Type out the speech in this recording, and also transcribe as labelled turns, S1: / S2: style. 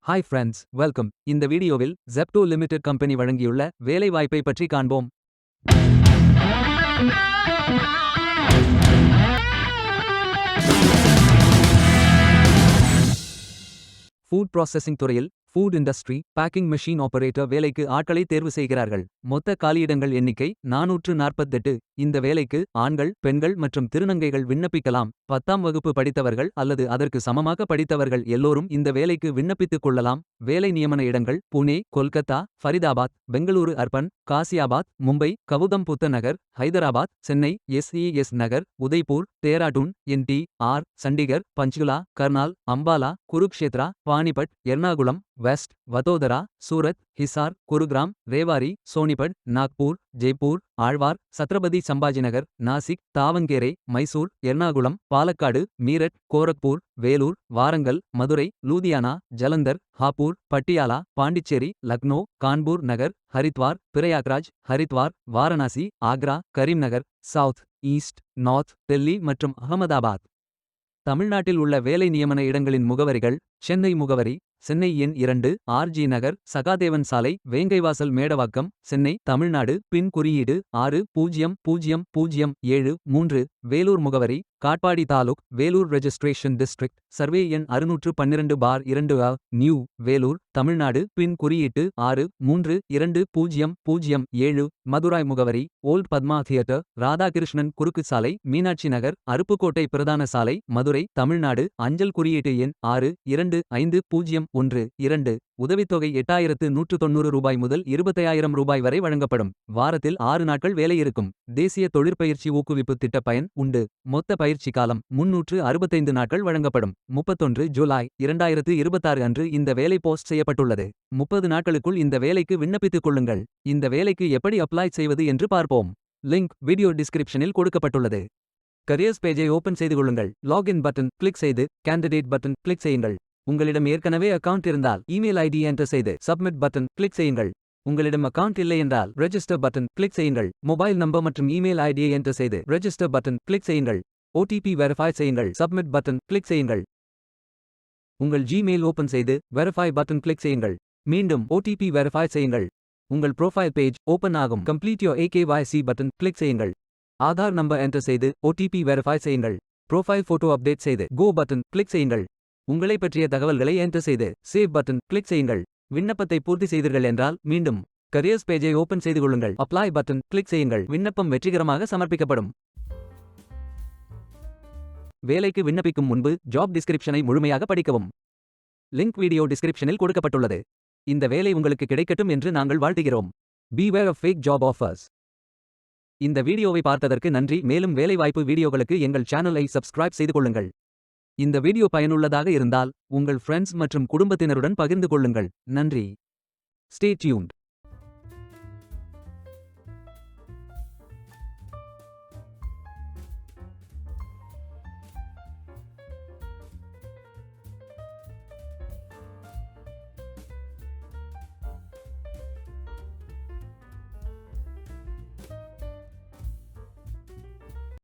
S1: Hi friends, welcome. இந்த வீடியோவில் Zepto limited company வழங்கியுள்ள வேலைவாய்ப்பை பற்றி காண்போம். ஃபுட் ப்ராசஸிங் துறையில் food industry packing machine operator வேலைக்கு ஆட்களை தேர்வு செய்கிறார்கள். மொத்த காலியிடங்கள் எண்ணிக்கை 448. இந்த வேலைக்கு ஆண்கள், பெண்கள் மற்றும் திருநங்கைகள் விண்ணப்பிக்கலாம். 10ஆம் வகுப்பு படித்தவர்கள் அல்லது அதற்கு சமமாக படித்தவர்கள் எல்லோரும் இந்த வேலைக்கு விண்ணப்பித்துக் கொள்ளலாம். வேலை நியமன இடங்கள் புனே, கொல்கத்தா, ஃபரிதாபாத், பெங்களூரு அர்பன், காசியாபாத், மும்பை, கவுதம்புத்த நகர், ஹைதராபாத், சென்னை, எஸ் நகர், உதய்பூர், டேராடூன், NT, சண்டிகர், பஞ்ச்குலா, கர்னால், அம்பாலா, குருக்ஷேத்ரா, பானிபட், எர்ணாகுளம், வெஸ்ட், வதோதரா, சூரத், ஹிசார், குருகிராம், ரேவாரி, சோனிபட், நாக்பூர், ஜெய்ப்பூர், ஆழ்வார், சத்ரபதி சம்பாஜிநகர், நாசிக், தாவங்கேரே, மைசூர், எர்ணாகுளம், பாலக்காடு, மீரட், கோரக்பூர், வேலூர், வாரங்கல், மதுரை, லூதியானா, ஜலந்தர், ஹாப்பூர், பட்டியாலா, பாண்டிச்சேரி, லக்னோ, கான்பூர் நகர், Haridwar, Prayagraj, Haridwar, Varanasi, Agra, Karimnagar, south, east, north, Delhi மற்றும் அகமதாபாத். தமிழ்நாட்டில் உள்ள வேலை நியமன இடங்களின் முகவரிகள்: சென்னை முகவரி: சென்னை எண் 2, RG நகர், சகாதேவன் சாலை, வேங்கைவாசல், மேடவாக்கம், சென்னை, தமிழ்நாடு. பின் குறியீடு 600073. வேலூர் முகவரி: Katpadi taluk, Vellore registration district, survey எண் 612/2, நியூ வேலூர், தமிழ்நாடு. பின் குறியீட்டு 632007. மதுராய் முகவரி: ஓல்ட் பத்மா தியேட்டர், ராதாகிருஷ்ணன் குறுக்கு சாலை, மீனாட்சி நகர், அருப்புக்கோட்டை பிரதான சாலை, மதுரை, தமிழ்நாடு. அஞ்சல் குறியீட்டு எண் 625012. உதவித்தொகை 8190 ரூபாய் முதல் 25000 ரூபாய் வரை வழங்கப்படும். வாரத்தில் 6 நாட்கள் வேலை இருக்கும். தேசிய தொழிற்பயிற்சி ஊக்குவிப்பு திட்ட பயன் உண்டு. மொத்த பயிற்சி காலம் 365 நாட்கள் வழங்கப்படும். 31 ஜூலை 2026 அன்று இந்த வேலை போஸ்ட் செய்யப்பட்டுள்ளது. 30 நாட்களுக்குள் இந்த வேலைக்கு விண்ணப்பித்துக் கொள்ளுங்கள். இந்த வேலைக்கு எப்படி அப்ளை செய்வது என்று பார்ப்போம். லிங்க் வீடியோ டிஸ்கிரிப்ஷனில் கொடுக்கப்பட்டுள்ளது. கரியர்ஸ் பேஜை ஓபன் செய்து கொள்ளுங்கள். லாகின் பட்டன் கிளிக் செய்து கேண்டிடேட் பட்டன் கிளிக் செய்யுங்கள். உங்களிடம் ஏற்கனவே அக்கவுண்ட் இருந்தால் இமெயில் ஐடி என்டர் செய்து சப்மிட் பட்டன் கிளிக் செய்யுங்கள். உங்களிடம் அக்கவுண்ட் இல்லை என்றால் ரெஜிஸ்டர் பட்டன் கிளிக் செய்யுங்கள். மொபைல் நம்பர் மற்றும் இமெயில் ஐடியை என்டர் செய்து ரெஜிஸ்டர் பட்டன் கிளிக் செய்யுங்கள். OTP வெரிஃபை செய்யுங்கள். சப்மிட் பட்டன் கிளிக் செய்யுங்கள். உங்கள் ஜிமெயில் ஓபன் செய்து வெரிஃபை பட்டன் கிளிக் செய்யுங்கள். மீண்டும் OTP வெரிஃபை செய்யுங்கள். உங்கள் ப்ரொஃபைல் பேஜ் ஓபன் ஆகும். Complete your AKYC button click செய்யுங்கள். ஆதார் நம்பர் என்டர் செய்து OTP வெரிஃபை செய்யுங்கள். ப்ரொஃபைல் போட்டோ அப்டேட் செய்து கோ பட்டன் கிளிக் செய்யுங்கள். உங்களை பற்றிய தகவல்களை என்டர் செய்து சேவ் பட்டன் கிளிக் செய்யுங்கள். விண்ணப்பத்தை பூர்த்தி செய்தீர்கள் என்றால் மீண்டும் கரியர்ஸ் பேஜை ஓபன் செய்து கொள்ளுங்கள். அப்ளை பட்டன் கிளிக் செய்யுங்கள். விண்ணப்பம் வெற்றிகரமாக சமர்ப்பிக்கப்படும். வேலைக்கு விண்ணப்பிக்கும் முன்பு ஜாப் டிஸ்கிரிப்ஷனை முழுமையாக படிக்கவும். லிங்க் வீடியோ டிஸ்கிரிப்ஷனில் கொடுக்கப்பட்டுள்ளது. இந்த வேலை உங்களுக்கு கிடைக்கட்டும் என்று நாங்கள் வாழ்த்துகிறோம். Beware of fake job offers. இந்த வீடியோவை பார்த்ததற்கு நன்றி. மேலும் வேலைவாய்ப்பு வீடியோகளுக்கு எங்கள் சேனலை சப்ஸ்கிரைப் செய்து கொள்ளுங்கள். இந்த வீடியோ பயனுள்ளதாக இருந்தால் உங்கள் ஃப்ரெண்ட்ஸ் மற்றும் குடும்பத்தினருடன் பகிர்ந்து கொள்ளுங்கள். நன்றி. Stay tuned.